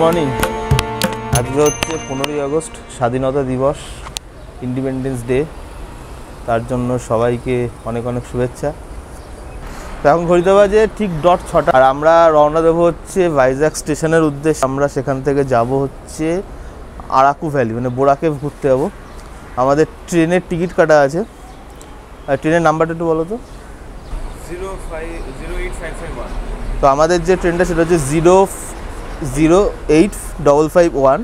Morning. আজকে হচ্ছে 15ই August, স্বাধীনতা দিবস, ইন্ডিপেন্ডেন্স ডে। তার জন্য সবাইকে অনেক অনেক শুভেচ্ছা। তো এখন ঘড়িতে বাজে ঠিক ডট 6টা, আর আমরা রওনা দেবো হচ্ছে ভাইজ্যাক স্টেশনের উদ্দেশ্যে। আমরা সেখান থেকে যাব হচ্ছে আরাকু ভ্যালি, মানে বোরাকে ঘুরতে যাবো। আমাদের ট্রেনের টিকিট কাটা আছে। আর ট্রেনের নাম্বারটা একটু বলো তো। 08551। তো আমাদের যে ট্রেনটা সেটা হচ্ছে 08551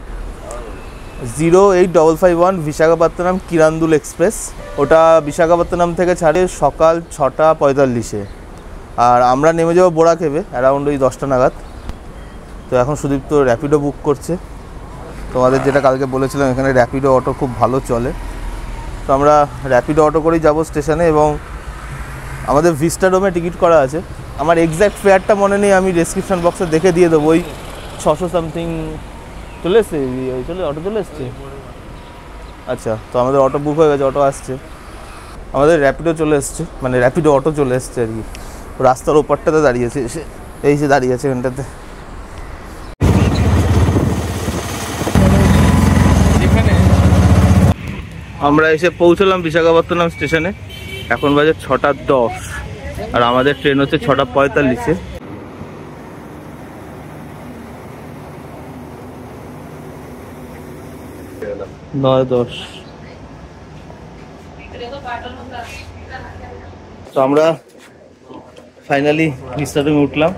08551 বিশাখাপত্তনম কিরান্দুল এক্সপ্রেস। ওটা বিশাখাপত্তনম থেকে ছাড়ে সকাল 6:45-এ, আর আমরা নেমে যাবো বোরাকেভে অ্যারাউন্ড ওই 10টা নাগাদ। তো এখন সুদীপ্ত র্যাপিডো বুক করছে। তোমাদের যেটা কালকে বলেছিলাম, এখানে র্যাপিডো অটো খুব ভালো চলে। তো আমরা র্যাপিডো অটো করেই যাবো স্টেশনে, এবং আমাদের ভিস্টাডোমে টিকিট করা আছে। আমার এক্স্যাক্ট ফেয়ারটা মনে নেই, আমি ডেসক্রিপশন বক্সে দেখে দিয়ে দেবো। ওই 600 সামথিং চলে এসছে, অটো চলে এসছে। আচ্ছা, তো আমাদের অটো বুক হয়ে গেছে, অটো আসছে। আমাদের র্যাপিডো চলে এসছে, মানে র্যাপিডো অটো চলে এসছে আর কি। রাস্তার ওপারটাতে দাঁড়িয়েছে, এই যে দাঁড়িয়ে আছে এখানটাতে। আমরা এসে পৌঁছলাম বিশাখাপত্তনম স্টেশনে। এখন বাজে 6:10, আর আমাদের ট্রেন হচ্ছে 6:45-এ। তো আমরা ফাইনালি বিস্তারিত উঠলাম।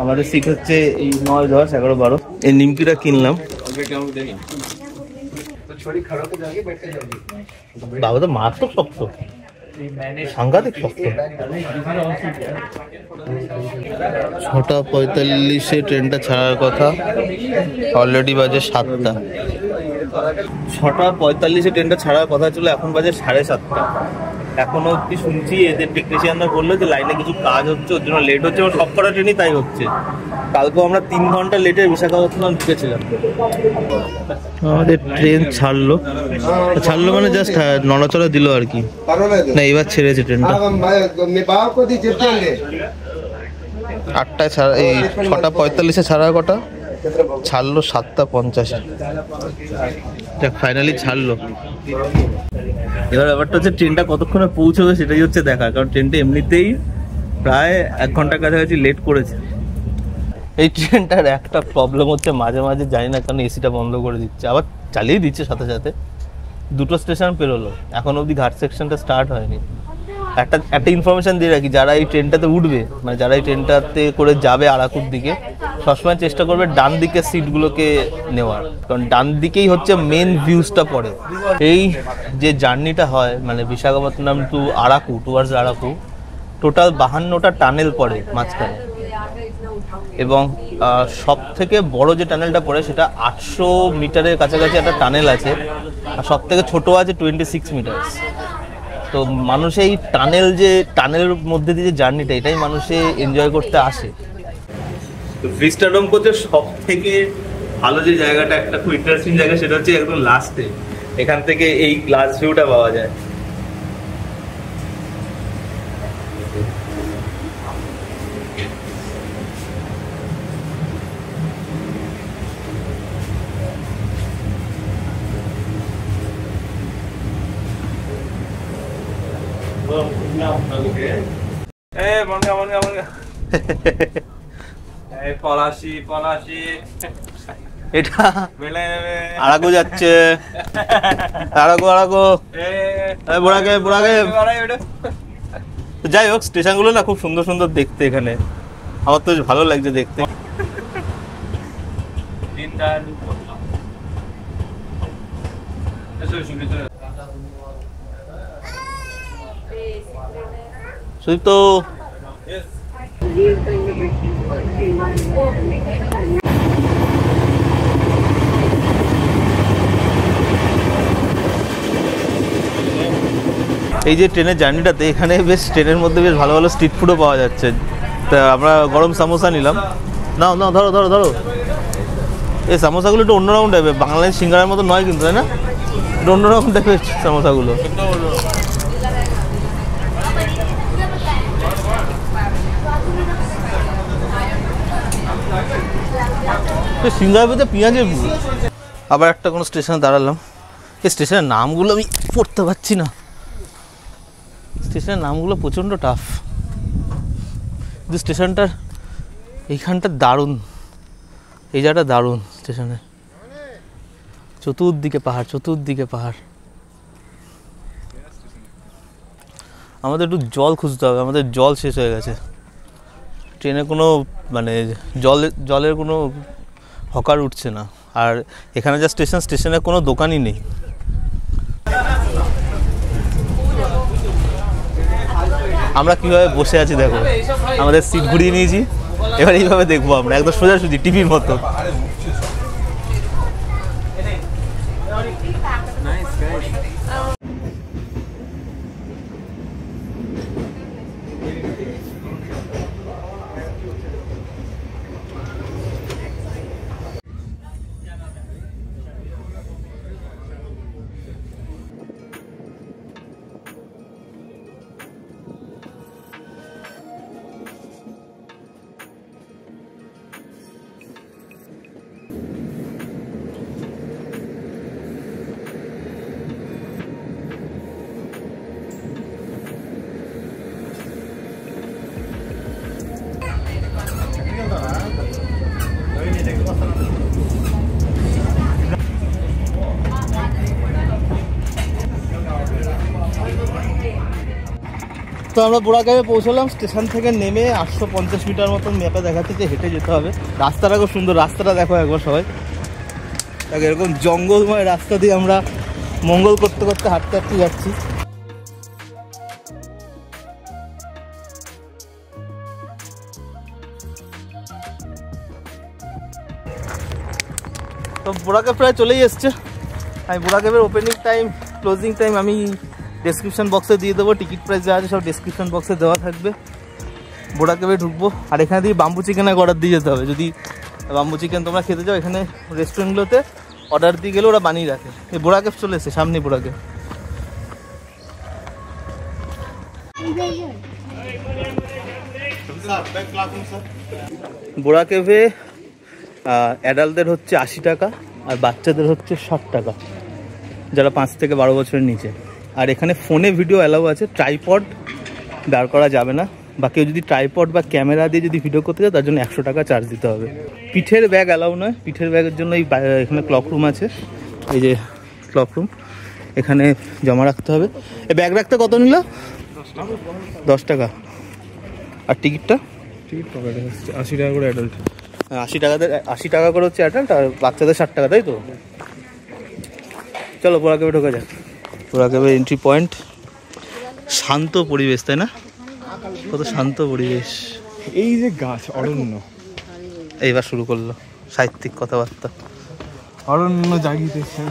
আমাদের সিট হচ্ছে এই 9, 10, 11, 12। এই নিমকিটা কিনলাম। বাবা তো মারাত্মক শক্ত, সাংঘাতিক শক্ত। 6:45-এ ট্রেনটা ছাড়ার কথা, অলরেডি বাজে 7টা। 6:45-এ ট্রেনটা ছাড়ার কথা ছিল, এখন বাজে 7:30। এখনো অব্দি শুনছি এদের টেকনিশিয়ানরা বললো যে লাইনে কিছু কাজ হচ্ছে, ওর জন্য লেট হচ্ছে, এবং সব কটা ট্রেনই তাই হচ্ছে। কালকেও আমরা 3 ঘন্টা লেটে বিশাখাপত্তনম ঢুকেছিলাম। আমাদের ট্রেন ছাড়লো মানে জাস্ট নড়াচড়া দিল আর কি। না, এবার ছেড়েছে ট্রেনটা। 8টায় ছাড়া, এই 6:45-এ ছাড়ার কটা, ছাড়লো 7:50-এ। ফাইনালি ছাড়লো। এবার ব্যাপারটা হচ্ছে ট্রেনটা কতক্ষণে পৌঁছবে সেটাই হচ্ছে দেখার, কারণ ট্রেনটা এমনিতেই প্রায় 1 ঘন্টার কাছাকাছি লেট করেছে। এই ট্রেনটার একটা প্রবলেম হচ্ছে, মাঝে মাঝে জানি না কারণ এসিটা বন্ধ করে দিচ্ছে, আবার চালিয়ে দিচ্ছে সাথে সাথে। 2টো স্টেশন পেরোলো, এখন অবধি ঘাট সেকশনটা স্টার্ট হয়নি। একটা ইনফরমেশন দিয়ে রাখি, যারা এই ট্রেনটাতে উঠবে, মানে যারা এই ট্রেনটাতে করে যাবে আরাকুর দিকে, সবসময় চেষ্টা করবে ডান দিকের সিটগুলোকে নেওয়ার, কারণ ডান দিকেই হচ্ছে মেন ভিউজটা পড়ে। এই যে জার্নিটা হয়, মানে Visakhapatnam to Araku, towards Araku, total 52টা টানেল পড়ে মাঝখানে, এবং সব থেকে বড় যে টানেলটা পড়ে সেটা 800 মিটারের কাছাকাছি একটা টানেল আছে, আর সব থেকে ছোটো আছে 26 মিটার। তো মানুষ এই টানেলের মধ্যে দিয়ে যে জার্নিটা, এটাই মানুষে এনজয় করতে আসে। তো ভিস্টাডোম করতে সব থেকে ভালো যে জায়গাটা, একটা খুব ইন্টারেস্টিং জায়গা, সেটা হচ্ছে একদম লাস্টে। এখান থেকে এই গ্লাস ভিউটা পাওয়া যায়। এটা আরাকু যাচ্ছে, আরাকু বোরাকে। যাই হোক, স্টেশনগুলো না খুব সুন্দর সুন্দর দেখতে এখানে, আমার তো ভালো লাগছে দেখতে। তো এই যে ট্রেনের জার্নিটাতে, এখানে বেশ ট্রেনের মধ্যে বেশ ভালো ভালো স্ট্রিট ফুডও পাওয়া যাচ্ছে। তা আমরা গরম সামোসা নিলাম। নাও ধরো। এই সামোসাগুলো একটু অন্যরকম টাইপের, বাংলাদেশ সিঙ্গারার মতো নয় কিন্তু, তাই না? একটু অন্যরকম টাইপের সামোসাগুলো। সিঙ্গার পেতে পেঁয়াজের পুর। আবার একটা কোনো স্টেশনে দাঁড়ালাম। এই স্টেশনের নামগুলো আমি পড়তে পারছি না, স্টেশনের নামগুলো প্রচণ্ড টাফ। কিন্তু স্টেশনটার এইখানটা দারুণ, এই জায়গাটা দারুণ স্টেশনে, চতুর্দিকে পাহাড়, চতুর্দিকে পাহাড়। আমাদের একটু জল খুঁজতে হবে, আমাদের জল শেষ হয়ে গেছে। ট্রেনে কোনো মানে জলের কোনো হকার উঠছে না। আর এখানে যা স্টেশনে কোনো দোকানই নেই। আমরা কীভাবে বসে আছি দেখো, আমাদের সিট ঘুরিয়ে নিয়েছি, এবার এইভাবে দেখবো আমরা একদম সোজাসুজি টিভির মতো। তো আমরা বোরাগাঁওয়ে পৌঁছলাম। স্টেশন থেকে নেমে 850 মিটার মতন ম্যাপে দেখাচ্ছে যে হেঁটে যেতে হবে। রাস্তাটা খুব সুন্দর, রাস্তাটা দেখো একবার সবাই। এরকম জঙ্গলময় রাস্তা দিয়ে আমরা মঙ্গল করতে করতে হাঁটতে হাঁটতে যাচ্ছি। তো বোরাগাঁও প্রায় চলেই এসছে। আমি বোরাগাঁওয়ের ওপেনিং টাইম, ক্লোজিং টাইম আমি ডেসক্রিপশন বক্সে দিয়ে দেবো। টিকিট প্রাইস যা আছে সব ডেসক্রিপশন বক্সে দেওয়া থাকবে। বোরাগাঁওয়ে ঢুকবো, আর এখানে দিয়ে বাম্বু চিকেনের অর্ডার দিয়ে যেতে হবে। যদি বাম্বু চিকেন তোমরা খেতে যাও, এখানে রেস্টুরেন্টগুলোতে অর্ডার দিয়ে গেলে ওরা বানিয়ে রাখে। এই বোরাগাঁও চলে এসছে, সামনে বোরাগাঁও। বোরাগাঁওয়ে অ্যাডাল্টদের হচ্ছে 80 টাকা, আর বাচ্চাদের হচ্ছে 60 টাকা, যারা 5 থেকে 12 বছরের নিচে। আর এখানে ফোনে ভিডিও অ্যালাউ আছে, ট্রাইপড দাঁড় করা যাবে না। বা কেউ যদি ট্রাইপড বা ক্যামেরা দিয়ে যদি ভিডিও করতে চায় তার জন্য 100 টাকা চার্জ দিতে হবে। পিঠের ব্যাগ অ্যালাউ নয়, পিঠের ব্যাগের জন্য এখানে ক্লক রুম আছে, এই যে ক্লক রুম, এখানে জমা রাখতে হবে। এই ব্যাগ রাখতে কত নিল? 10 টাকা। আর টিকিটটা 80 টাকা করে অ্যাডাল্ট। 80 টাকা করে হচ্ছে অ্যাডাল্ট, আর বাচ্চাদের 60 টাকা, তাই তো? চলো বোরাগাঁওয়ে ঢোকা যাক। বোরাগাঁওয়ে এন্ট্রি পয়েন্ট। শান্ত পরিবেশ, তাই না? কত শান্ত পরিবেশ। এই যে গাছ, অরণ্য। এইবার শুরু করলো সাহিত্যিক কথাবার্তা। অরণ্য জাগিতেছে।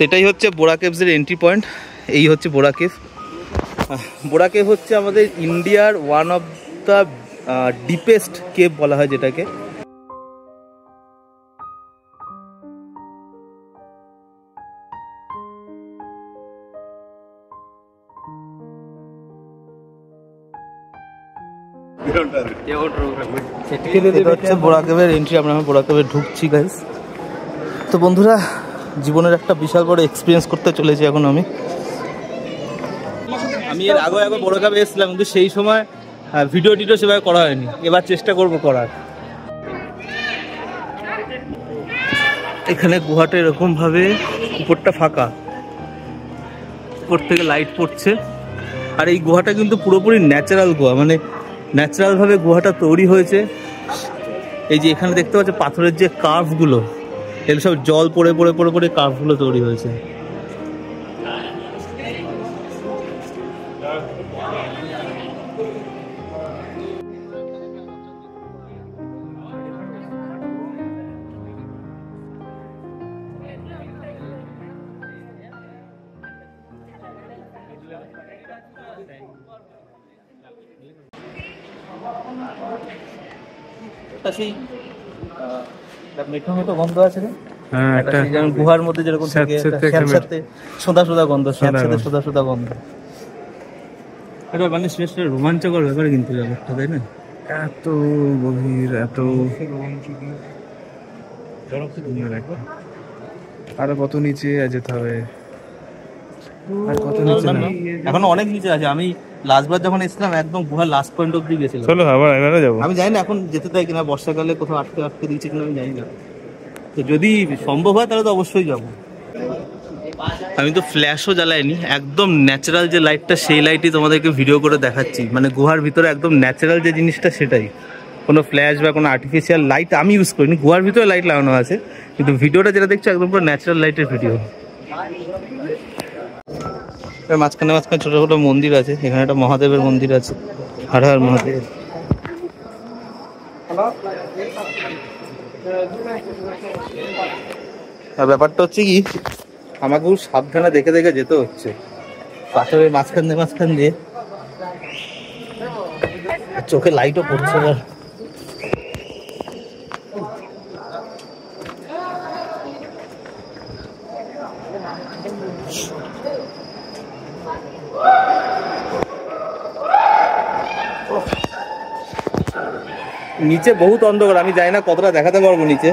এটাই হচ্ছে বোরা কেভসের এন্ট্রি পয়েন্ট। এই হচ্ছে বোরা কেভ। বোরা কেভ হচ্ছে আমাদের ইন্ডিয়ার one of the deepest cave বলা হয় যেটাকে। বোরা কেভের এন্ট্রি। আমরা বোরা কেভে ঢুকছি গাইস। তো বন্ধুরা, জীবনের একটা বিশাল বড় এক্সপিরিয়েন্স করতে চলেছি এখন আমি। এর আগে বোরা কেভে এসেছিলাম, কিন্তু সেই সময় ভিডিও টিডিও সেভাবে করা হয়নি। এবার চেষ্টা করবো করার। এখানে গুহাটা এরকম ভাবে উপরটা ফাঁকা, উপর থেকে লাইট পড়ছে। আর এই গুহাটা কিন্তু পুরোপুরি ন্যাচারাল গুহা, মানে ন্যাচারাল ভাবে গুহাটা তৈরি হয়েছে। এই যে এখানে দেখতে পাচ্ছ পাথরের যে কার্ভগুলো, এগুলো সব জল পড়ে পড়ে পড়ে পড়ে কার্ভগুলো তৈরি হয়েছে। সেই মেঠো মেঠো গন্ধ আছে না, হ্যাঁ একটা যেমন গুহার মধ্যে যেরকম থাকে স্যাঁতস্যাঁতে সোদা সোদা গন্ধ, স্যাঁতস্যাঁতে সোদা সোদা গন্ধ। এটা মানে শ্রেষ্ঠ রোমাঞ্চকর ব্যাপার কিন্তু ব্যাপারটা, তাই না? এত গভীর, এত আরো কত নিচে যেতে হবে, আর কত নিচে না, এখনো অনেক নিচে আছে। আমি লাস্টবার যখন এসেছিলাম একদম গুহার লাস্ট পয়েন্ট অব্দি গেছিলাম। চলো আবার এবারে যাবো। আমি জানি না এখন যেতে দেয় কিনা, বর্ষাকালে কোথাও আটকে আটকে দিচ্ছে কিনা আমি জানি না, তো যদি সম্ভব হয় তাহলে তো অবশ্যই যাবো। আমি তো ফ্ল্যাশও জ্বালাইনি, একদম ন্যাচারাল যে লাইটটা সেই লাইটই তোমাদেরকে ভিডিও করে দেখাচ্ছি। মানে গুহার ভিতরে একদম ন্যাচারাল যে জিনিসটা সেটাই, কোনো ফ্ল্যাশ বা কোনো আর্টিফিশিয়াল লাইট আমি ইউজ করিনি। গুহার ভিতরে লাইট লাগানো আছে, কিন্তু ভিডিওটা যেটা দেখছো একদম পুরো ন্যাচারাল লাইটের ভিডিও। মাঝখানে মাঝখানে ছোটো ছোটো মন্দির আছে, এখানে একটা মহাদেবের মন্দির আছে, হর হর মহাদেব। আর ব্যাপারটা হচ্ছে কি, আমাকে খুব সাবধানে দেখে দেখে যেতে হচ্ছে, পাথরের মাঝখান দিয়ে চোখে লাইটও পড়ছে। এবার নিচে বহুত অন্ধকার, আমি জানি না কতটা দেখাতে পারবো নিচে।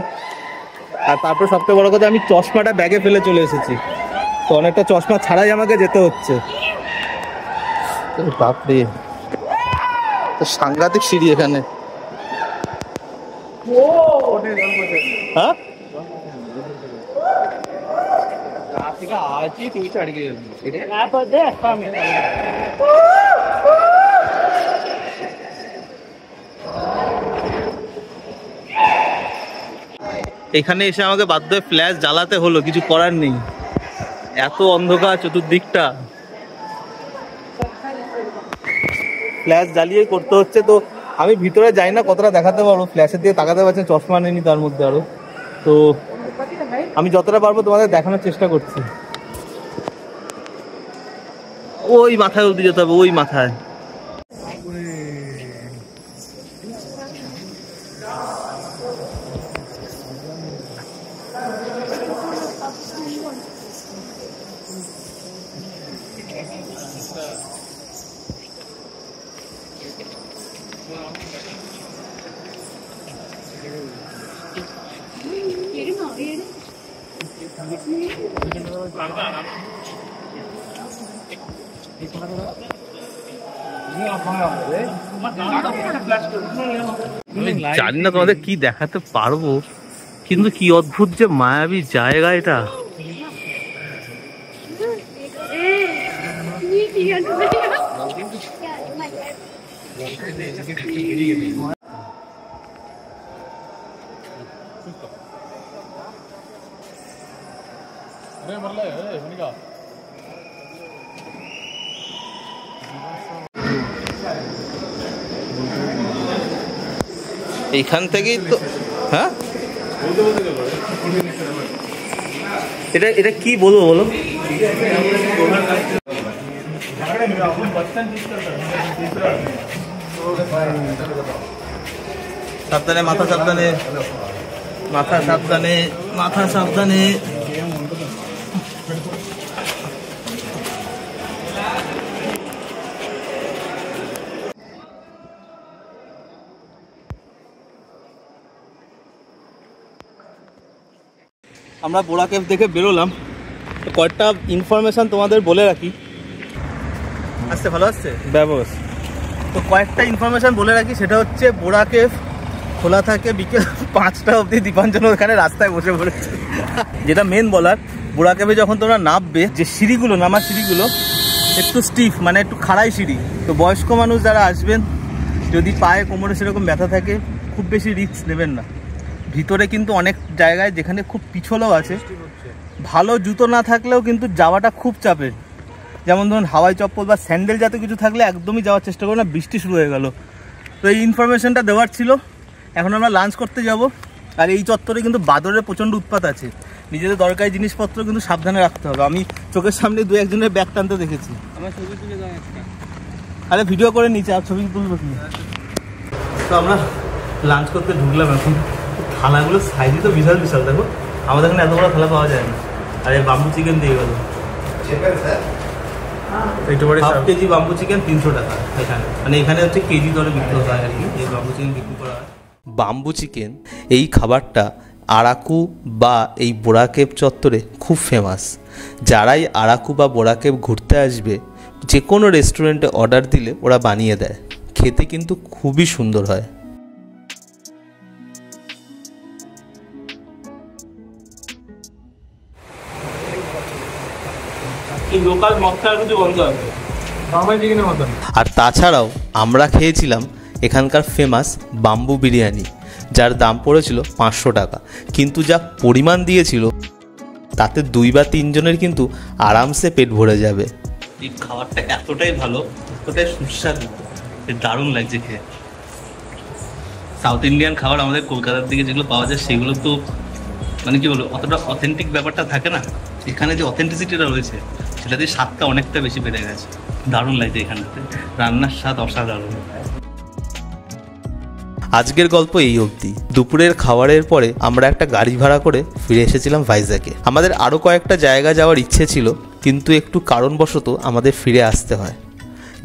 আর তারপর সবথেকে বড় কথা, আমি চশমাটা ব্যাগে ফেলে চলে এসেছি, তো অনেকটা চশমা ছাড়াই আমাকে যেতে হচ্ছে। বাপরে, তো সাংঘাতিক সিঁড়ি এখানে। হ্যাঁ এখানে এসে আমাকে বাধ্য হয়ে ফ্ল্যাশ জ্বালাতে হলো, কিছু করার নেই, এত অন্ধকার চতুর্দিকটা, ফ্ল্যাশ জ্বালিয়ে করতে হচ্ছে। তো আমি ভিতরে যাই না কতটা দেখাতে পারবো, ফ্ল্যাশের দিকে তাকাতে পারছি, চশমা নেই তার মধ্যে আরো, তো আমি যতটা পারবো তোমাদের দেখানোর চেষ্টা করছি। ওই মাথায় অব্দি যেতে হবে, ওই মাথায়। জানি না তোমাদের কি দেখাতে পারবো, কিন্তু কি অদ্ভুত যে মায়াবী জায়গা এটা। এইখান থেকেই তো, হ্যাঁ এটা এটা কি বলবো বলো, সাবধানে মাথা, সাবধানে মাথা, সাবধানে মাথা, সাবধানে। আমরা বোরা কেভ দেখে বেরোলাম, তো কয়েকটা ইনফরমেশান তোমাদের বলে রাখি। আসছে ভালো আসছে ব্যবস্থা, তো কয়েকটা ইনফরমেশান বলে রাখি। সেটা হচ্ছে বোরা কেভ খোলা থাকে বিকেল 5টা অবধি। দীপাঞ্জন ওখানে রাস্তায় বসে পড়েছে। যেটা মেন বলার, বোরা কেভে যখন তোমরা নামবে, যে সিঁড়িগুলো, নামার সিঁড়িগুলো একটু স্টিফ, মানে একটু খাড়াই সিঁড়ি। তো বয়স্ক মানুষ যারা আসবেন, যদি পায়ে কোমরে সেরকম ব্যথা থাকে, খুব বেশি রিস্ক নেবেন না। ভিতরে কিন্তু অনেক জায়গায় যেখানে খুব পিছলও আছে, ভালো জুতো না থাকলেও কিন্তু যাওয়াটা খুব চাপের। যেমন ধরুন হাওয়াই চপ্পল বা স্যান্ডেল জাতীয় কিছু থাকলে একদমই যাওয়ার চেষ্টা করো না, বৃষ্টি শুরু হয়ে গেল। তো এই ইনফরমেশনটা দেওয়ার ছিল। এখন আমরা লাঞ্চ করতে যাব, আর এই চত্বরে কিন্তু বাদরের প্রচণ্ড উৎপাত আছে। নিজেদের দরকারি জিনিসপত্র কিন্তু সাবধানে রাখতে হবে। আমি চোখের সামনে 2-1 ব্যাগ টানতে দেখেছি। আমার ছবি তুলে দাও একটা। আরে ভিডিও করে নিচে, আর ছবি তুলবো কি? তো আমরা লাঞ্চ করতে ঢুকলাম এখন। থালাগুলো সাইজই তো বিশাল বিশাল, দেখো আমাদের এখানে এত বড় থালা পাওয়া যায় না। আর এই বাম্বু চিকেন দিয়ে গেল, হাফ কেজি বাম্বু চিকেন 300 টাকা এখানে, মানে এখানে হচ্ছে কেজি দরে বিক্রি হয় আর কি, এই বাম্বু চিকেন বিক্রি করা হয়। বাম্বু চিকেন এই খাবারটা আরাকু বা এই বোরাকেব চত্বরে খুব ফেমাস। যারাই আরাকু বা বোরাকেব ঘুরতে আসবে, যে কোনো রেস্টুরেন্টে অর্ডার দিলে ওরা বানিয়ে দেয়, খেতে কিন্তু খুবই সুন্দর হয়। লোকাল মশলা কিছু বন্ধ আছে আর তাছাড়াও আমরা খেয়েছিলাম এখানকার ফেমাস বাম্বু বিরিয়ানি, যার দাম পড়েছিল 500 টাকা, কিন্তু যা পরিমাণ দিয়েছিল তাতে 2 বা 3 জনের কিন্তু আরামসে পেট ভরে যাবে। এই খাবারটা এতটাই ভালো, এতটাই সুস্বাদু, দারুণ লাগছে খেয়ে। সাউথ ইন্ডিয়ান খাবার আমাদের কলকাতার দিকে যেগুলো পাওয়া যায় সেগুলো তো মানে কি বলবো, অতটা অথেন্টিক ব্যাপারটা থাকে না। এখানে যে অথেন্টিসিটিটা রয়েছে সেটাতে স্বাদটা অনেকটা বেশি বেড়ে গেছে, দারুণ লাগছে এখানটাতে, রান্নার স্বাদ অসাধারণ। আজকের গল্প এই অবধি। দুপুরের খাবারের পরে আমরা একটা গাড়ি ভাড়া করে ফিরে এসেছিলাম ভাইজ্যাগে। আমাদের আরও কয়েকটা জায়গা যাওয়ার ইচ্ছে ছিল, কিন্তু একটু কারণবশত আমাদের ফিরে আসতে হয়।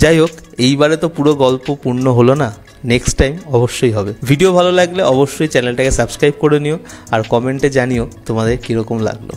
যাই হোক, এইবারে তো পুরো গল্প পূর্ণ হলো না, নেক্সট টাইম অবশ্যই হবে। ভিডিও ভালো লাগলে অবশ্যই চ্যানেলটাকে সাবস্ক্রাইব করে নিও আর কমেন্টে জানিও তোমাদের কীরকম লাগলো।